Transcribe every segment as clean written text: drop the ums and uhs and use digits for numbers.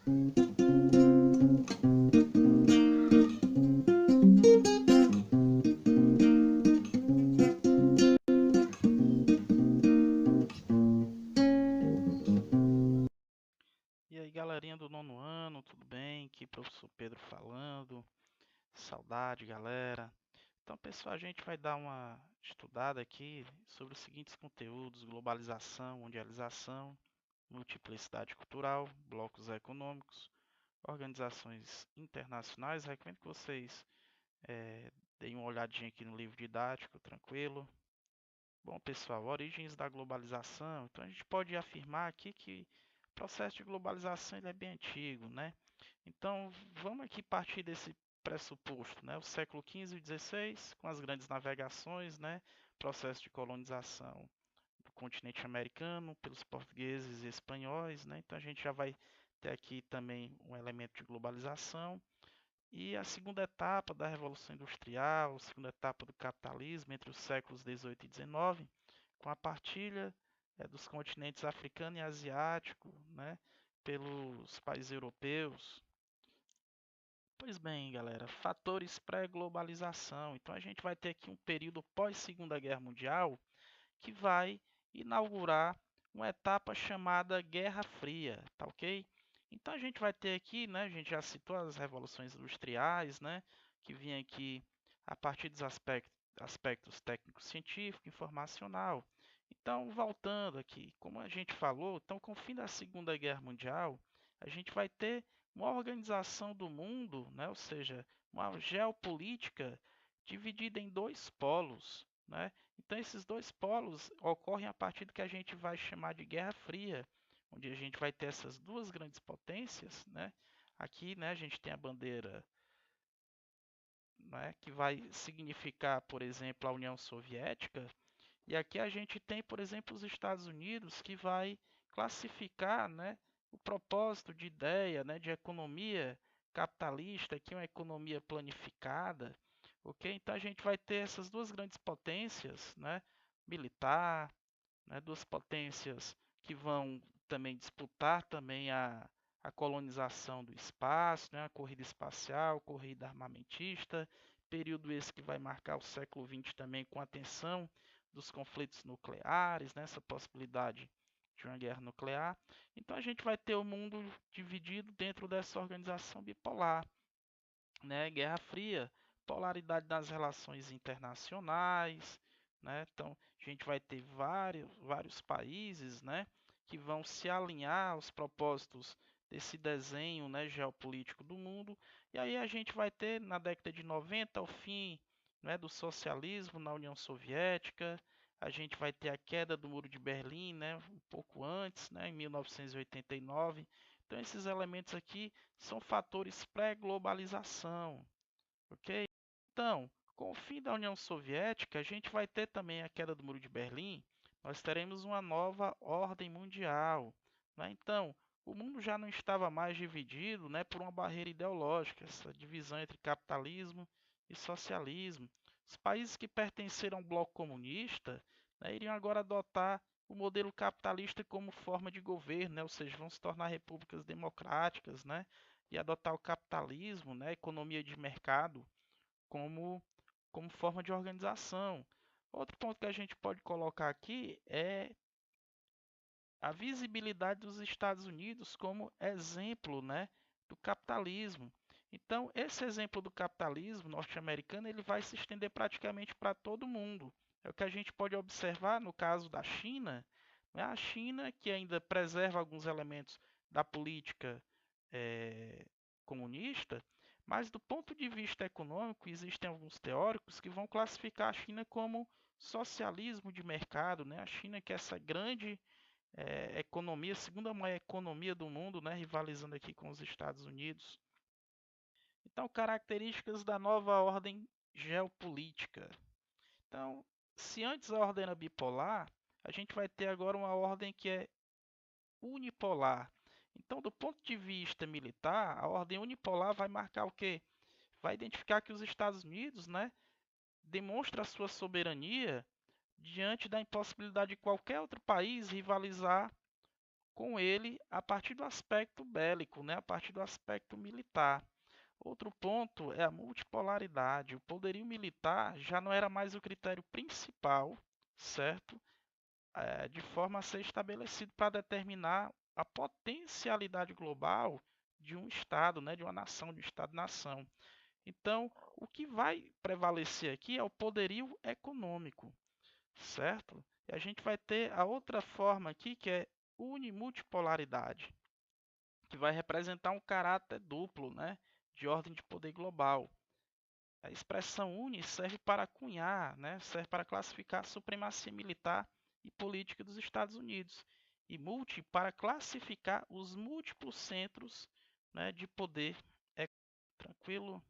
E aí, galerinha do nono ano, tudo bem? Aqui professor Pedro falando. Saudade, galera. Então, pessoal, a gente vai dar uma estudada aqui sobre os seguintes conteúdos: globalização, mundialização, multiplicidade cultural, blocos econômicos, organizações internacionais. Recomendo que vocês deem uma olhadinha aqui no livro didático, tranquilo. Bom, pessoal, origens da globalização. Então, a gente pode afirmar aqui que o processo de globalização ele é bem antigo, né? Então, vamos aqui partir desse pressuposto, né? O século XV e XVI, com as grandes navegações, né? Processo de colonização do continente americano pelos portugueses e espanhóis, né? Então, a gente já vai ter aqui também um elemento de globalização. E a segunda etapa da Revolução Industrial, a segunda etapa do capitalismo entre os séculos XVIII e XIX, com a partilha dos continentes africano e asiático, né? Pelos países europeus. Pois bem, galera, fatores pré-globalização. Então a gente vai ter aqui um período pós-Segunda Guerra Mundial que vai inaugurar uma etapa chamada Guerra Fria, tá ok? Então a gente vai ter aqui, né, a gente já citou as revoluções industriais, né, que vinha aqui a partir dos aspectos técnico-científico, informacional. Então, voltando aqui, como a gente falou, então com o fim da Segunda Guerra Mundial, a gente vai ter uma organização do mundo, né, ou seja, uma geopolítica dividida em dois polos, né? Então esses dois polos ocorrem a partir do que a gente vai chamar de Guerra Fria, onde a gente vai ter essas duas grandes potências, né? Aqui, né, a gente tem a bandeira, né, que vai significar, por exemplo, a União Soviética, e aqui a gente tem, por exemplo, os Estados Unidos, que vai classificar, né, o propósito de ideia, né, de economia capitalista, que é uma economia planificada, ok? Então a gente vai ter essas duas grandes potências, né, militar, né, duas potências que vão também disputar também a colonização do espaço, né, a corrida espacial, corrida armamentista, período esse que vai marcar o século XX também com a tensão dos conflitos nucleares, né, essa possibilidade de uma guerra nuclear. Então a gente vai ter o mundo dividido dentro dessa organização bipolar, né, Guerra Fria, polaridade das relações internacionais, né? Então a gente vai ter vários países, né, que vão se alinhar aos propósitos desse desenho, né, geopolítico do mundo. E aí a gente vai ter na década de 90 o fim, né, do socialismo na União Soviética. A gente vai ter a queda do Muro de Berlim, né, um pouco antes, né, em 1989. Então esses elementos aqui são fatores pré-globalização, ok? Então, com o fim da União Soviética, a gente vai ter também a queda do Muro de Berlim, nós teremos uma nova ordem mundial, né? Então, o mundo já não estava mais dividido, né, por uma barreira ideológica, essa divisão entre capitalismo e socialismo. Os países que pertenceram ao bloco comunista, né, iriam agora adotar o modelo capitalista como forma de governo, né, ou seja, vão se tornar repúblicas democráticas, né, e adotar o capitalismo, né, economia de mercado, como, como forma de organização. Outro ponto que a gente pode colocar aqui é a visibilidade dos Estados Unidos como exemplo, né, do capitalismo. Então, esse exemplo do capitalismo norte-americano ele vai se estender praticamente para todo mundo. É o que a gente pode observar no caso da China, né? A China, que ainda preserva alguns elementos da política eh, comunista, mas do ponto de vista econômico, existem alguns teóricos que vão classificar a China como socialismo de mercado, né? A China que é essa grande economia, segunda maior economia do mundo, né, rivalizando aqui com os Estados Unidos. Então, características da nova ordem geopolítica. Então, se antes a ordem era bipolar, a gente vai ter agora uma ordem que é unipolar. Então, do ponto de vista militar, a ordem unipolar vai marcar o quê? Vai identificar que os Estados Unidos, né, demonstra a sua soberania diante da impossibilidade de qualquer outro país rivalizar com ele a partir do aspecto bélico, né, a partir do aspecto militar. Outro ponto é a multipolaridade. O poderio militar já não era mais o critério principal, certo? De forma a ser estabelecido para determinar a potencialidade global de um Estado, né, de uma nação, de um Estado-nação. Então, o que vai prevalecer aqui é o poderio econômico, certo? E a gente vai ter a outra forma aqui, que é unimultipolaridade, que vai representar um caráter duplo, né, de ordem de poder global. A expressão uni serve para cunhar, né, serve para classificar a supremacia militar e política dos Estados Unidos, e multi para classificar os múltiplos centros, né, de poder. É tranquilo?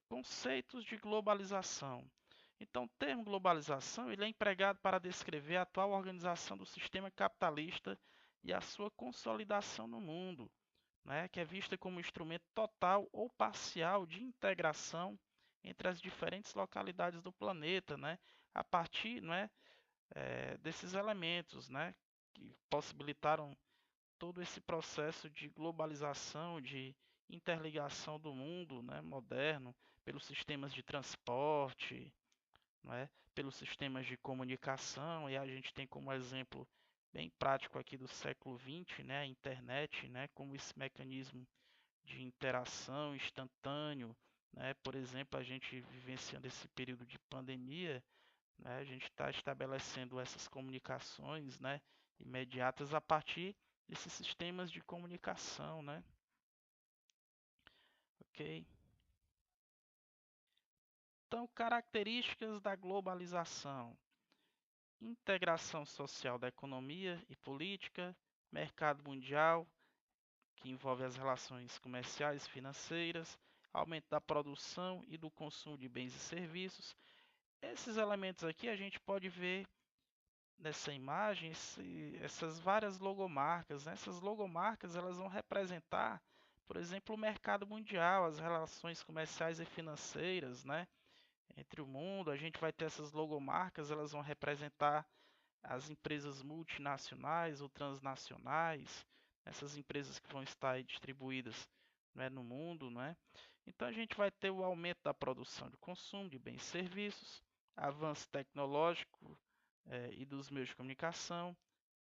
Conceitos de globalização. Então, o termo globalização ele é empregado para descrever a atual organização do sistema capitalista e a sua consolidação no mundo, né, que é vista como instrumento total ou parcial de integração entre as diferentes localidades do planeta, né, a partir, né, desses elementos, né, que possibilitaram todo esse processo de globalização, de interligação do mundo, né, moderno, pelos sistemas de transporte, né, pelos sistemas de comunicação, e a gente tem como exemplo bem prático aqui do século XX, né, a internet, né, como esse mecanismo de interação instantâneo, né, por exemplo, a gente vivenciando esse período de pandemia, né, a gente está estabelecendo essas comunicações, né, imediatas a partir desses sistemas de comunicação, né? Ok. Então, características da globalização: integração social da economia e política, mercado mundial, que envolve as relações comerciais e financeiras, aumento da produção e do consumo de bens e serviços. Esses elementos aqui a gente pode ver nessa imagem essas várias logomarcas, né? Essas logomarcas elas vão representar, por exemplo, o mercado mundial, as relações comerciais e financeiras, né, entre o mundo. A gente vai ter essas logomarcas, elas vão representar as empresas multinacionais ou transnacionais, essas empresas que vão estar aí distribuídas, né, no mundo, né? Então a gente vai ter o aumento da produção de consumo de bens e serviços, avanço tecnológico e dos meios de comunicação,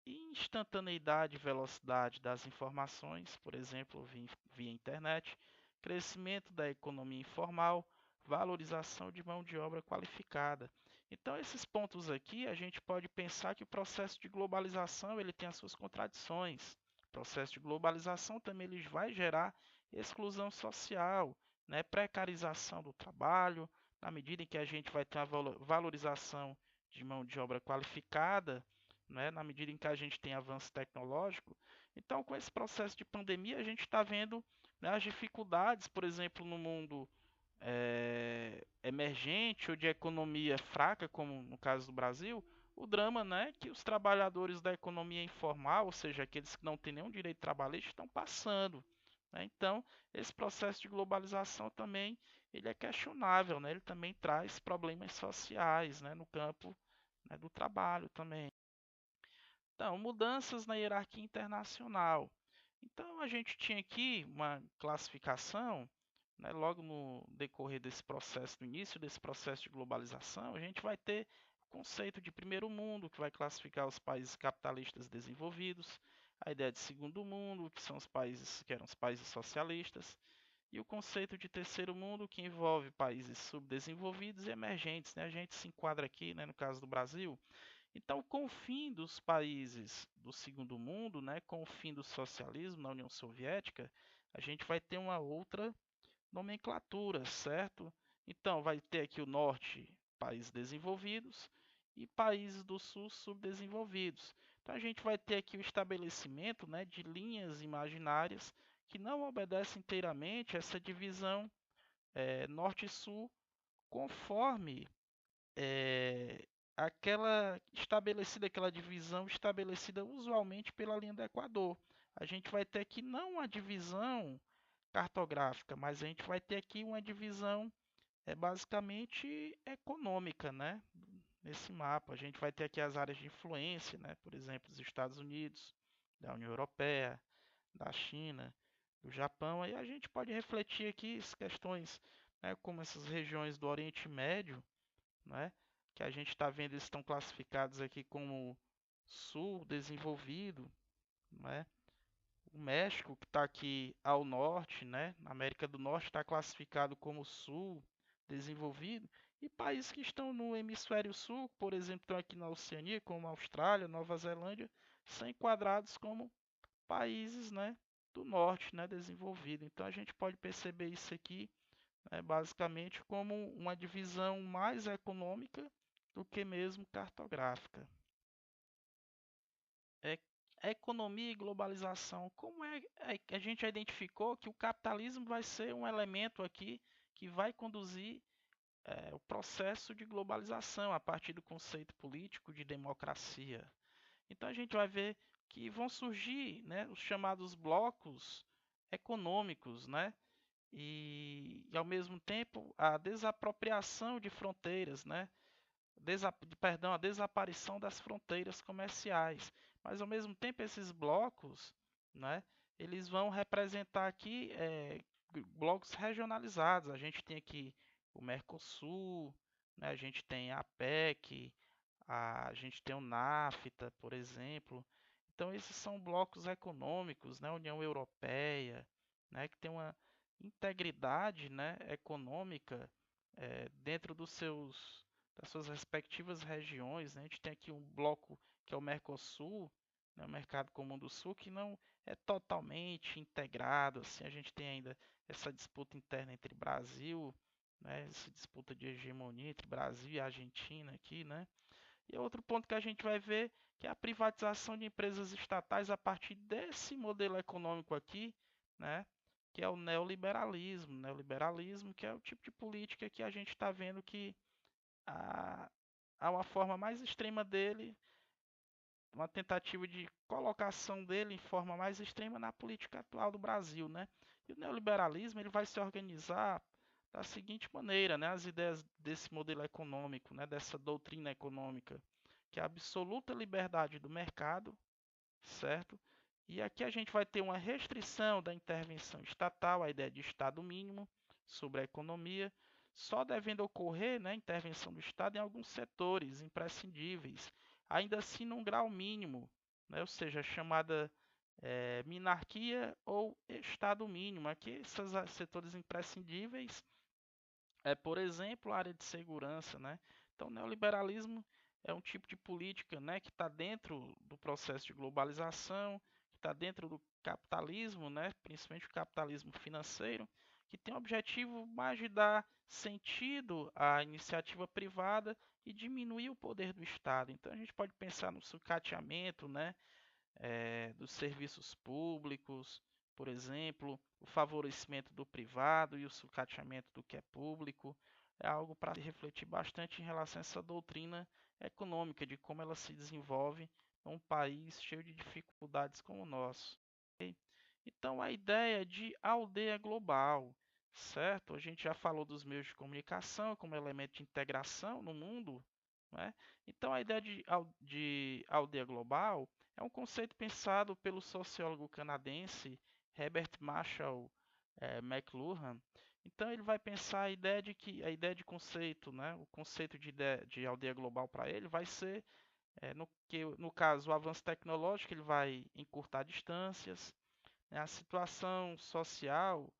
instantaneidade e velocidade das informações, por exemplo, via internet, crescimento da economia informal, valorização de mão de obra qualificada. Então, esses pontos aqui, a gente pode pensar que o processo de globalização ele tem as suas contradições. O processo de globalização também ele vai gerar exclusão social, né, precarização do trabalho, na medida em que a gente vai ter a valorização de mão de obra qualificada, né, na medida em que a gente tem avanço tecnológico. Então, com esse processo de pandemia, a gente está vendo, né, as dificuldades, por exemplo, no mundo emergente ou de economia fraca, como no caso do Brasil, o drama, né, que os trabalhadores da economia informal, ou seja, aqueles que não têm nenhum direito trabalhista, estão passando. Né? Então, esse processo de globalização também ele é questionável, né? Ele também traz problemas sociais, né, no campo, né, do trabalho também. Então, mudanças na hierarquia internacional. Então, a gente tinha aqui uma classificação, né, logo no decorrer desse processo, no início desse processo de globalização, a gente vai ter o conceito de primeiro mundo, que vai classificar os países capitalistas desenvolvidos, a ideia de segundo mundo, que são os países que eram os países socialistas, e o conceito de terceiro mundo, que envolve países subdesenvolvidos e emergentes. Né? A gente se enquadra aqui, né, no caso do Brasil, então, com o fim dos países do segundo mundo, né, com o fim do socialismo na União Soviética, a gente vai ter uma outra nomenclatura, certo? Então, vai ter aqui o norte, países desenvolvidos, e países do sul, subdesenvolvidos. Então, a gente vai ter aqui o estabelecimento, né, de linhas imaginárias que não obedecem inteiramente essa divisão norte e sul, conforme é, aquela divisão estabelecida usualmente pela linha do Equador. A gente vai ter aqui não uma divisão cartográfica, mas a gente vai ter aqui uma divisão basicamente econômica, né? nesse mapa. A gente vai ter aqui as áreas de influência, né? Por exemplo, dos Estados Unidos, da União Europeia, da China, do Japão. Aí a gente pode refletir aqui as questões, né, como essas regiões do Oriente Médio, né, que a gente está vendo, eles estão classificados aqui como sul desenvolvido, né? O México, que está aqui ao norte, né, na América do Norte, está classificado como sul desenvolvido. E países que estão no hemisfério sul, por exemplo, estão aqui na Oceania, como a Austrália, Nova Zelândia, são enquadrados como países, né, do norte, né, desenvolvido. Então a gente pode perceber isso aqui, né, basicamente como uma divisão mais econômica do que mesmo cartográfica. É, economia e globalização. Como a gente já identificou que o capitalismo vai ser um elemento aqui que vai conduzir o processo de globalização a partir do conceito político de democracia. Então a gente vai ver que vão surgir, né, os chamados blocos econômicos, né, e ao mesmo tempo a desapropriação de fronteiras, né, a desaparição das fronteiras comerciais. Mas ao mesmo tempo esses blocos, né, eles vão representar aqui blocos regionalizados. A gente tem aqui o Mercosul, né, a gente tem a APEC, a gente tem o NAFTA, por exemplo. Então esses são blocos econômicos, né, União Europeia, né, que tem uma integridade, né, econômica dentro das suas respectivas regiões, né? A gente tem aqui um bloco que é o Mercosul, né, o Mercado Comum do Sul, que não é totalmente integrado. Assim, a gente tem ainda essa disputa interna entre Brasil, né, essa disputa de hegemonia entre Brasil e Argentina aqui, né? E outro ponto que a gente vai ver que é a privatização de empresas estatais a partir desse modelo econômico aqui, né? Que é o neoliberalismo. Neoliberalismo, que é o tipo de política que a gente está vendo que há, há uma forma mais extrema dele, uma tentativa de colocação dele em forma mais extrema na política atual do Brasil, né? E o neoliberalismo ele vai se organizar da seguinte maneira, né? As ideias desse modelo econômico, né? Dessa doutrina econômica, que é a absoluta liberdade do mercado, certo? E aqui a gente vai ter uma restrição da intervenção estatal, a ideia de Estado mínimo sobre a economia, só devendo ocorrer, né, intervenção do Estado em alguns setores imprescindíveis, ainda assim num grau mínimo, né, ou seja, chamada minarquia ou Estado mínimo. Aqui esses setores imprescindíveis por exemplo, a área de segurança, né? Então, o neoliberalismo é um tipo de política, né, que está dentro do processo de globalização, que está dentro do capitalismo, né, principalmente o capitalismo financeiro, que tem o objetivo mais de dar sentido à iniciativa privada e diminuir o poder do Estado. Então, a gente pode pensar no sucateamento, né, dos serviços públicos, por exemplo, o favorecimento do privado e o sucateamento do que é público, é algo para se refletir bastante em relação a essa doutrina econômica, de como ela se desenvolve em um país cheio de dificuldades como o nosso. Ok? Então, a ideia de aldeia global, certo? A gente já falou dos meios de comunicação como elemento de integração no mundo, né? Então, a ideia de aldeia global é um conceito pensado pelo sociólogo canadense Herbert Marshall McLuhan. Então ele vai pensar a ideia de conceito, né? O conceito de aldeia global para ele vai ser no caso o avanço tecnológico ele vai encurtar distâncias, né? A situação social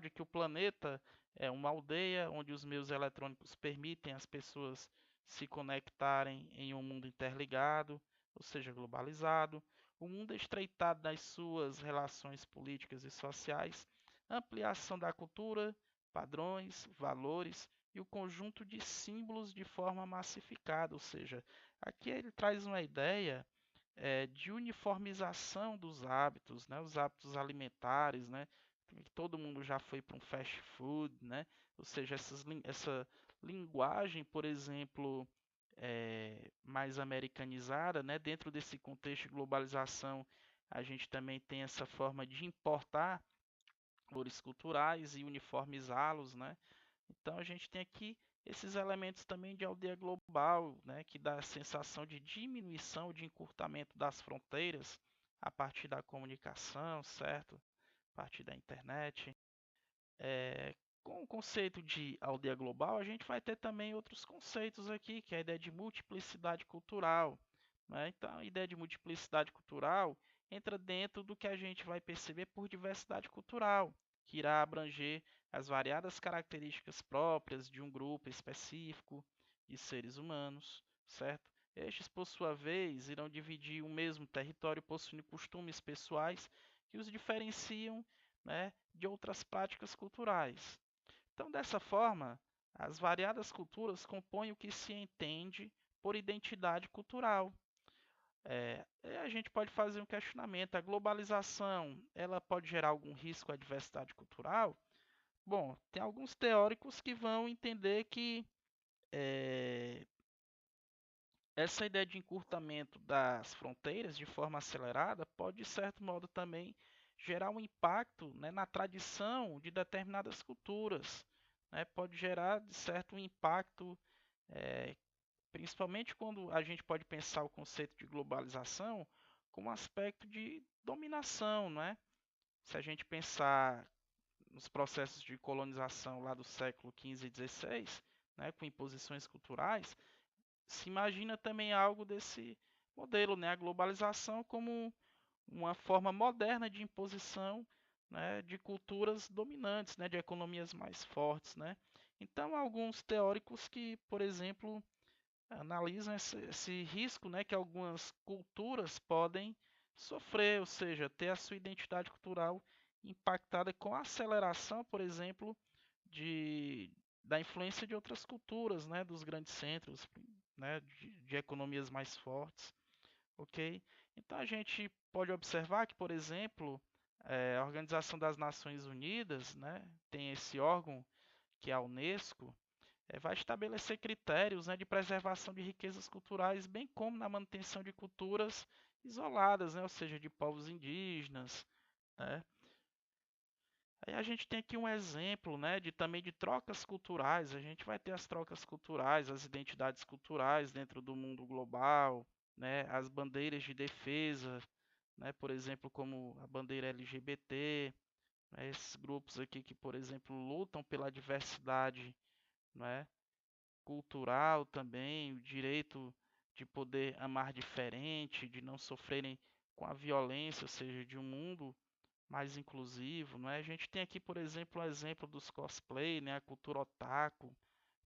de que o planeta é uma aldeia onde os meios eletrônicos permitem as pessoas se conectarem em um mundo interligado, ou seja, globalizado, o mundo estreitado nas suas relações políticas e sociais, ampliação da cultura, padrões, valores e o conjunto de símbolos de forma massificada, ou seja, aqui ele traz uma ideia de uniformização dos hábitos, né? Os hábitos alimentares, né? Todo mundo já foi para um fast food, né? Ou seja, essa linguagem, por exemplo, mais americanizada, né? Dentro desse contexto de globalização, a gente também tem essa forma de importar valores culturais e uniformizá-los, né? Então a gente tem aqui esses elementos também de aldeia global, né, que dá a sensação de diminuição, de encurtamento das fronteiras a partir da comunicação, certo? A partir da internet. É, com o conceito de aldeia global, a gente vai ter também outros conceitos aqui, que é a ideia de multiplicidade cultural, né? Então, a ideia de multiplicidade cultural entra dentro do que a gente vai perceber por diversidade cultural, que irá abranger as variadas características próprias de um grupo específico de seres humanos, certo? Estes, por sua vez, irão dividir o mesmo território possuindo costumes pessoais que os diferenciam, né, de outras práticas culturais. Então, dessa forma, as variadas culturas compõem o que se entende por identidade cultural. A gente pode fazer um questionamento: a globalização, ela pode gerar algum risco à diversidade cultural? Bom, tem alguns teóricos que vão entender que é, essa ideia de encurtamento das fronteiras de forma acelerada pode, de certo modo, também gerar um impacto, né, na tradição de determinadas culturas, né? Pode gerar, de certo, um impacto, eh, principalmente quando a gente pode pensar o conceito de globalização como um aspecto de dominação, não é? Se a gente pensar nos processos de colonização lá do século XV e XVI, né, com imposições culturais, se imagina também algo desse modelo, né? A globalização como uma forma moderna de imposição, né, de culturas dominantes, né, de economias mais fortes, né? Então, alguns teóricos que, por exemplo, analisam esse risco, né, que algumas culturas podem sofrer, ou seja, ter a sua identidade cultural impactada com a aceleração, por exemplo, de, da influência de outras culturas, né, dos grandes centros, né, de economias mais fortes, ok? Então a gente pode observar que, por exemplo, a Organização das Nações Unidas, né, tem esse órgão que é a Unesco, vai estabelecer critérios, né, de preservação de riquezas culturais, bem como na manutenção de culturas isoladas, né, ou seja, de povos indígenas, né? Aí a gente tem aqui um exemplo, né, de também de trocas culturais. A gente vai ter as trocas culturais, as identidades culturais dentro do mundo global, né, as bandeiras de defesa, né, por exemplo, como a bandeira LGBT, né, esses grupos aqui que, por exemplo, lutam pela diversidade, né, cultural também, o direito de poder amar diferente, de não sofrerem com a violência, ou seja, de um mundo mais inclusivo, não é? A gente tem aqui, por exemplo, o exemplo dos cosplay, né? A cultura otaku.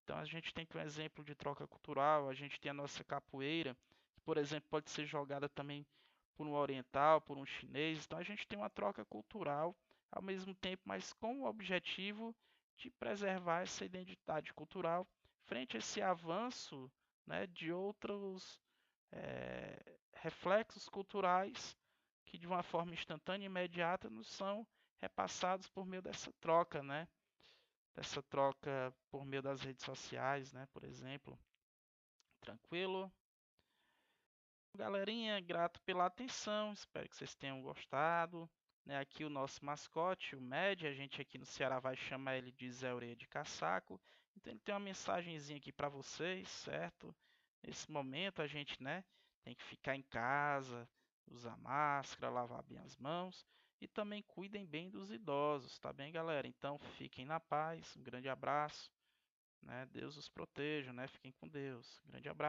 Então a gente tem aqui um exemplo de troca cultural, a gente tem a nossa capoeira, que, por exemplo, pode ser jogada também por um oriental, por um chinês. Então a gente tem uma troca cultural ao mesmo tempo, mas com o objetivo de preservar essa identidade cultural frente a esse avanço, né, de outros reflexos culturais que de uma forma instantânea e imediata nos são repassados por meio dessa troca, né? Dessa troca por meio das redes sociais, né? Por exemplo. Tranquilo? Galerinha, grato pela atenção. Espero que vocês tenham gostado. Né, aqui o nosso mascote, o Med, a gente aqui no Ceará vai chamar ele de Zé Orelha de Casaco. Então ele tem uma mensagenzinha aqui para vocês, certo? Nesse momento a gente, né, tem que ficar em casa, usar máscara, lavar bem as mãos e também cuidem bem dos idosos, tá bem, galera? Então fiquem na paz, um grande abraço, né? Deus os proteja, né? Fiquem com Deus. Grande abraço.